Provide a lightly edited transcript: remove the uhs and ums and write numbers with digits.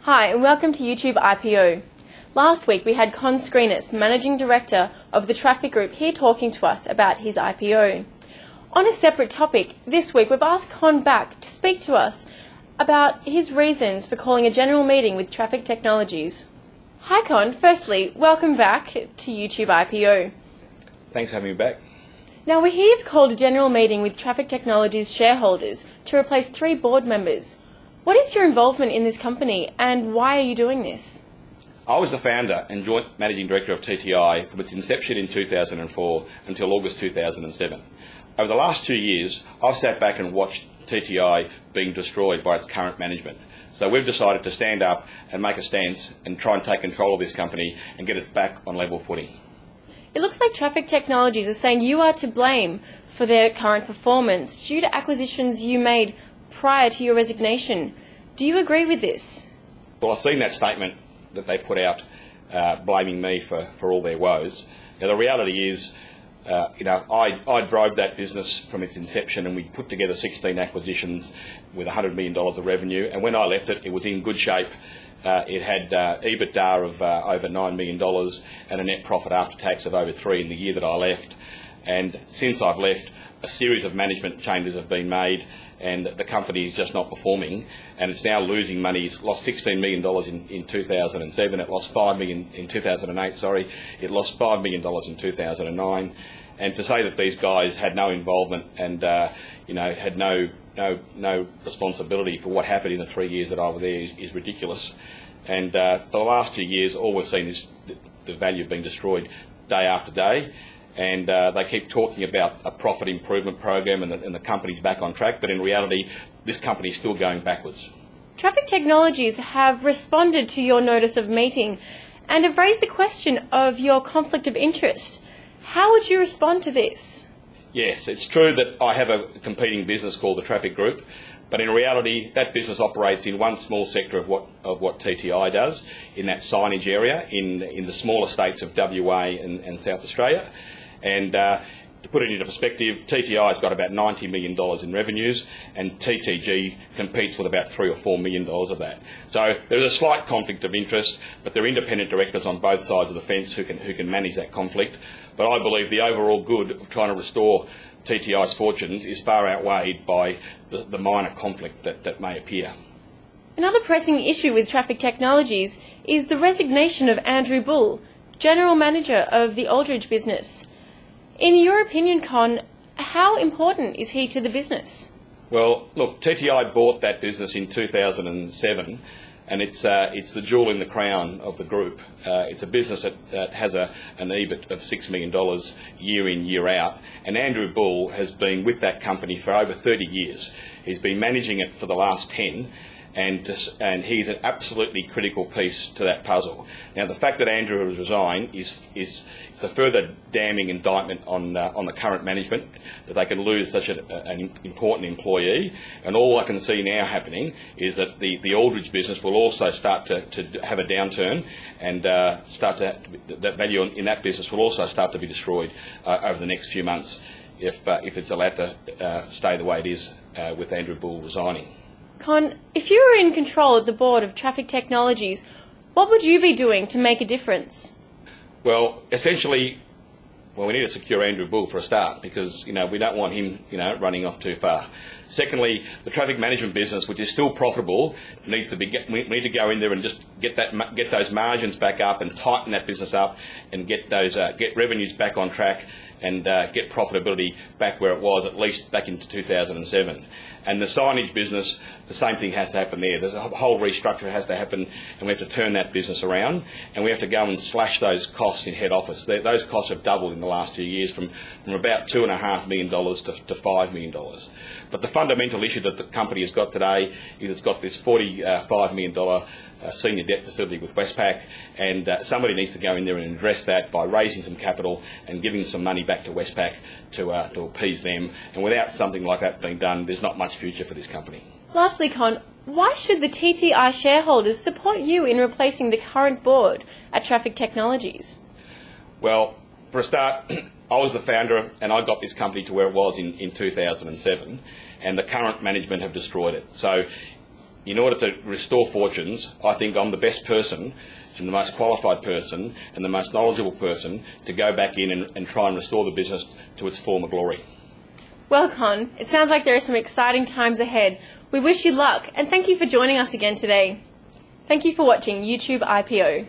Hi and welcome to YouTube IPO. Last week we had Scrinis, Managing Director of the Traffic Group, here talking to us about his IPO. On a separate topic, this week we've asked Con back to speak to us about his reasons for calling a general meeting with Traffic Technologies. Hi Con, firstly, welcome back to YouTube IPO. Thanks for having me back. Now we hear you've called a general meeting with Traffic Technologies shareholders to replace 3 board members. What is your involvement in this company and why are you doing this? I was the founder and joint managing director of TTI from its inception in 2004 until August 2007. Over the last 2 years, I've sat back and watched TTI being destroyed by its current management. So we've decided to stand up and make a stance and try and take control of this company and get it back on level footing. It looks like Traffic Technologies is saying you are to blame for their current performance due to acquisitions you made prior to your resignation. Do you agree with this? Well, I've seen that statement that they put out blaming me for all their woes. Now, the reality is, I drove that business from its inception and we put together 16 acquisitions with $100 million of revenue, and when I left it, it was in good shape. It had EBITDA of over $9 million and a net profit after tax of over $3 million in the year that I left. And since I've left, a series of management changes have been made and the company is just not performing, and it's now losing money. It's lost $16 million in 2007. It lost $5 million in 2008. Sorry, it lost $5 million in 2009. And to say that these guys had no involvement and had no responsibility for what happened in the 3 years that I was there is ridiculous. And for the last 2 years, all we've seen is the value being destroyed day after day. And they keep talking about a profit improvement program and the company's back on track, but in reality, this company is still going backwards. Traffic Technologies have responded to your notice of meeting and have raised the question of your conflict of interest. How would you respond to this? Yes, it's true that I have a competing business called the Traffic Group, but in reality, that business operates in one small sector of what TTI does, in that signage area, in the smaller states of WA and South Australia. And to put it into perspective, TTI has got about $90 million in revenues, and TTG competes with about $3 or $4 million of that. So there is a slight conflict of interest, but there are independent directors on both sides of the fence who can manage that conflict. But I believe the overall good of trying to restore TTI's fortunes is far outweighed by the minor conflict that may appear. Another pressing issue with Traffic Technologies is the resignation of Andrew Bull, General Manager of the Aldridge business. In your opinion, Con, how important is he to the business? Well, look, TTI bought that business in 2007, and it's the jewel in the crown of the group. It's a business that has an EBIT of $6 million year in, year out, and Andrew Bull has been with that company for over 30 years. He's been managing it for the last 10, and he's an absolutely critical piece to that puzzle. Now, the fact that Andrew has resigned is a further damning indictment on the current management, that they can lose such an important employee. And all I can see now happening is that the Aldridge business will also start to have a downturn, and that value in that business will also start to be destroyed over the next few months if it's allowed to stay the way it is with Andrew Bull resigning. Con, if you were in control of the board of Traffic Technologies, what would you be doing to make a difference? Well, essentially, we need to secure Andrew Bull for a start, because we don't want him running off too far. Secondly, the traffic management business, which is still profitable, we need to go in there and just get those margins back up and tighten that business up and get revenues back on track and get profitability back where it was, at least back into 2007. And the signage business, the same thing has to happen there. There's a whole restructure has to happen, and we have to turn that business around, and we have to go and slash those costs in head office. Those costs have doubled in the last 2 years, from about $2.5 million to $5 million. But the fundamental issue that the company has got today is it's got this $45 million senior debt facility with Westpac, and somebody needs to go in there and address that by raising some capital and giving some money back to Westpac to appease them. And without something like that being done, there's not much future for this company. Lastly, Con, why should the TTI shareholders support you in replacing the current board at Traffic Technologies? Well, for a start, I was the founder and I got this company to where it was in 2007, and the current management have destroyed it. So in order to restore fortunes, I think I'm the best person and the most qualified person and the most knowledgeable person to go back in and try and restore the business to its former glory. Well, Con, it sounds like there are some exciting times ahead. We wish you luck and thank you for joining us again today. Thank you for watching YouTube IPO.